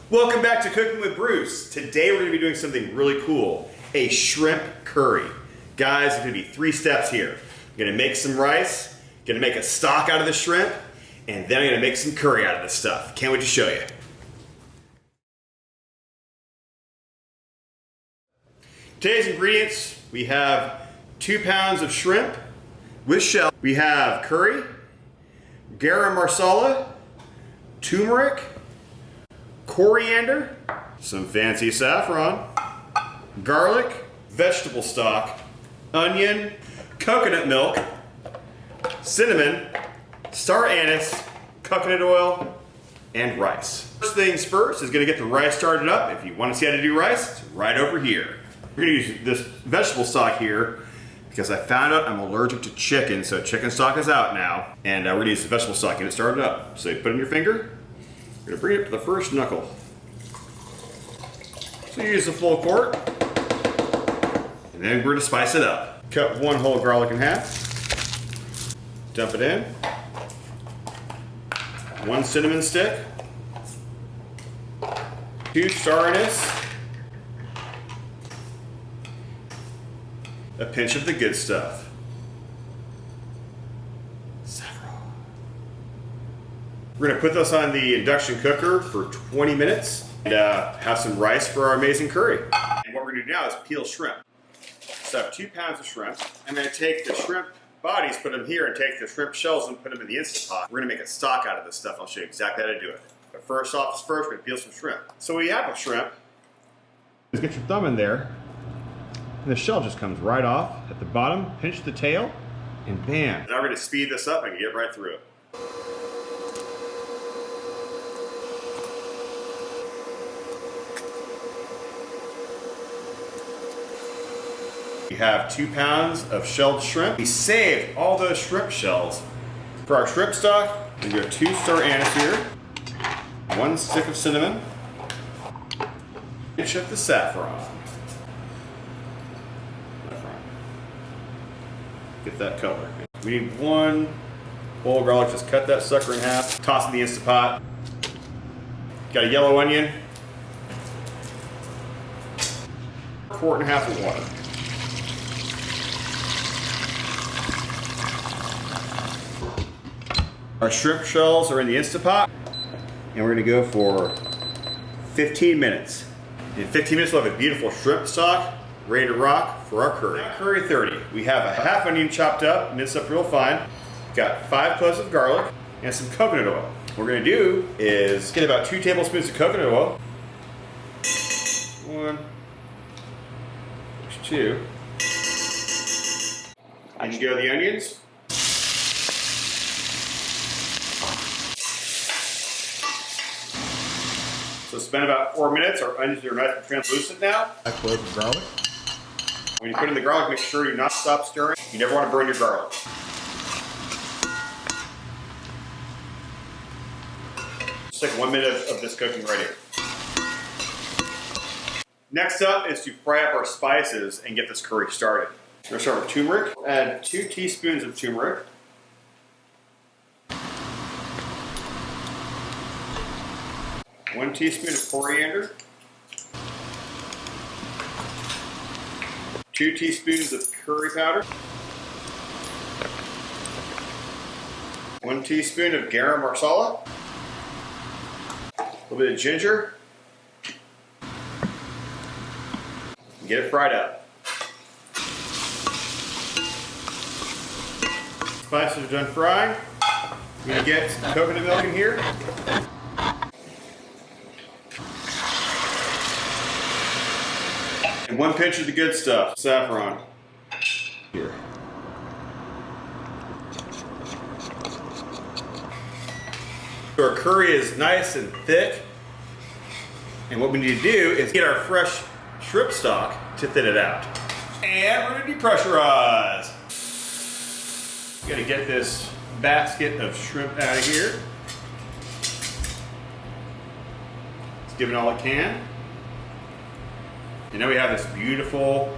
Welcome back to Cooking with Bruce. Today we're going to be doing something really cool, a shrimp curry. Guys, there's going to be 3 steps here. I'm going to make some rice, going to make a stock out of the shrimp, and then I'm going to make some curry out of this stuff. Can't wait to show you. Today's ingredients, we have 2 pounds of shrimp with shell. We have curry, Garam Masala, turmeric, coriander, some fancy saffron, garlic, vegetable stock, onion, coconut milk, cinnamon, Star Anise, coconut oil, and rice. First things first is going to get the rice started up. If you want to see how to do rice, it's right over here. We're going to use this vegetable stock here because I found out I'm allergic to chicken, so chicken stock is out now. And we're going to use the vegetable stock and get it started up. So you put it in your finger. You're going to bring it to the first knuckle. So you use the full quart. And then we're going to spice it up. Cut 1 whole garlic in half. Dump it in. 1 cinnamon stick. 2 Star Anise. A pinch of the good stuff. Saffron. We're going to put this on the induction cooker for 20 minutes and have some rice for our amazing curry. And what we're going to do now is peel shrimp. So I have 2 pounds of shrimp. I'm going to take the shrimp bodies, put them here, and take the shrimp shells and put them in the Instant Pot. We're going to make a stock out of this stuff. I'll show you exactly how to do it. But first off is first, we're going to peel some shrimp. So we have a shrimp. Just get your thumb in there. And the shell just comes right off at the bottom, pinch the tail, and bam. Now we're going to speed this up and get right through it. We have 2 pounds of shelled shrimp. We saved all those shrimp shells. For our shrimp stock, we got 2 Star Anise here, 1 stick of cinnamon, pinch of the saffron. Get that color. We need 1 whole garlic. Just cut that sucker in half. Toss it in the Instant Pot. Got a yellow onion. 1.5 quarts of water. Our shrimp shells are in the Instant Pot, and we're going to go for 15 minutes. In 15 minutes, we'll have a beautiful shrimp stock ready to rock for our curry. Curry 30. We have a half onion chopped up, minced up real fine. Got 5 cloves of garlic and some coconut oil. What we're going to do is get about 2 tablespoons of coconut oil. 1, 2. And you go the onions. So spend about 4 minutes. Our onions are nice and translucent now. 5 cloves of garlic. When you put in the garlic, make sure you not stop stirring. You never want to burn your garlic. Just take 1 minute of this cooking right here. Next up is to fry up our spices and get this curry started. We're going to start with turmeric. Add 2 teaspoons of turmeric. 1 teaspoon of coriander. 2 teaspoons of curry powder. 1 teaspoon of Garam Masala. A little bit of ginger. And get it fried up. Spices are done frying. We're going to get some coconut milk in here. And 1 pinch of the good stuff, saffron. Here. So our curry is nice and thick. And what we need to do is get our fresh shrimp stock to thin it out. And we're going to depressurize. Got to get this basket of shrimp out of here. Let's give it all it can. And now we have this beautiful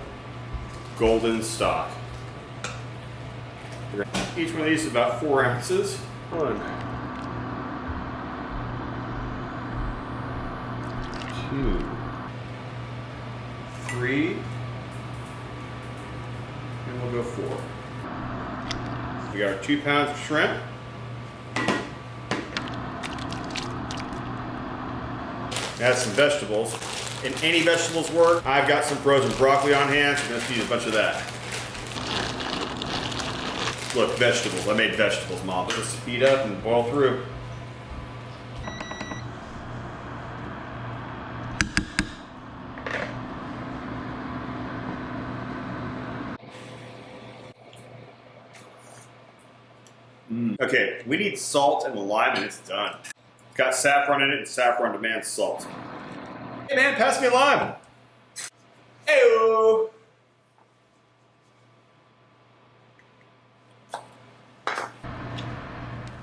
golden stock. Each one of these is about 4 ounces. 1, 2, 3, and we'll go 4. We got our 2 pounds of shrimp. Add some vegetables. And any vegetables work. I've got some frozen broccoli on hand, so I'm going to use a bunch of that. Look, vegetables. I made vegetables, Mom. Let this heat up and boil through. Okay, we need salt and lime and it's done. It's got saffron in it and saffron demands salt. Hey man, pass me a lime. Hey-o.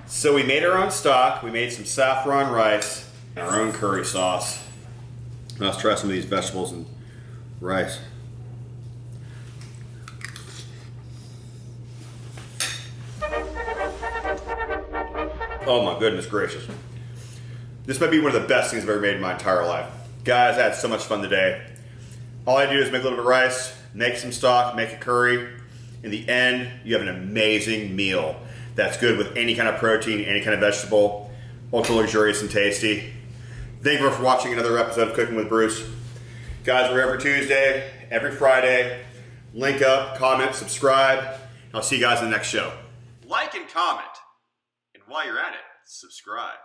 So we made our own stock. We made some saffron rice and our own curry sauce. Let's try some of these vegetables and rice. Oh my goodness gracious. This might be one of the best things I've ever made in my entire life. Guys, I had so much fun today. All I do is make a little bit of rice, make some stock, make a curry. In the end, you have an amazing meal that's good with any kind of protein, any kind of vegetable, ultra luxurious and tasty. Thank you for watching another episode of Cooking with Bruce. Guys, we're every Tuesday, every Friday. Link up, comment, subscribe. And I'll see you guys in the next show. Like and comment. And while you're at it, subscribe.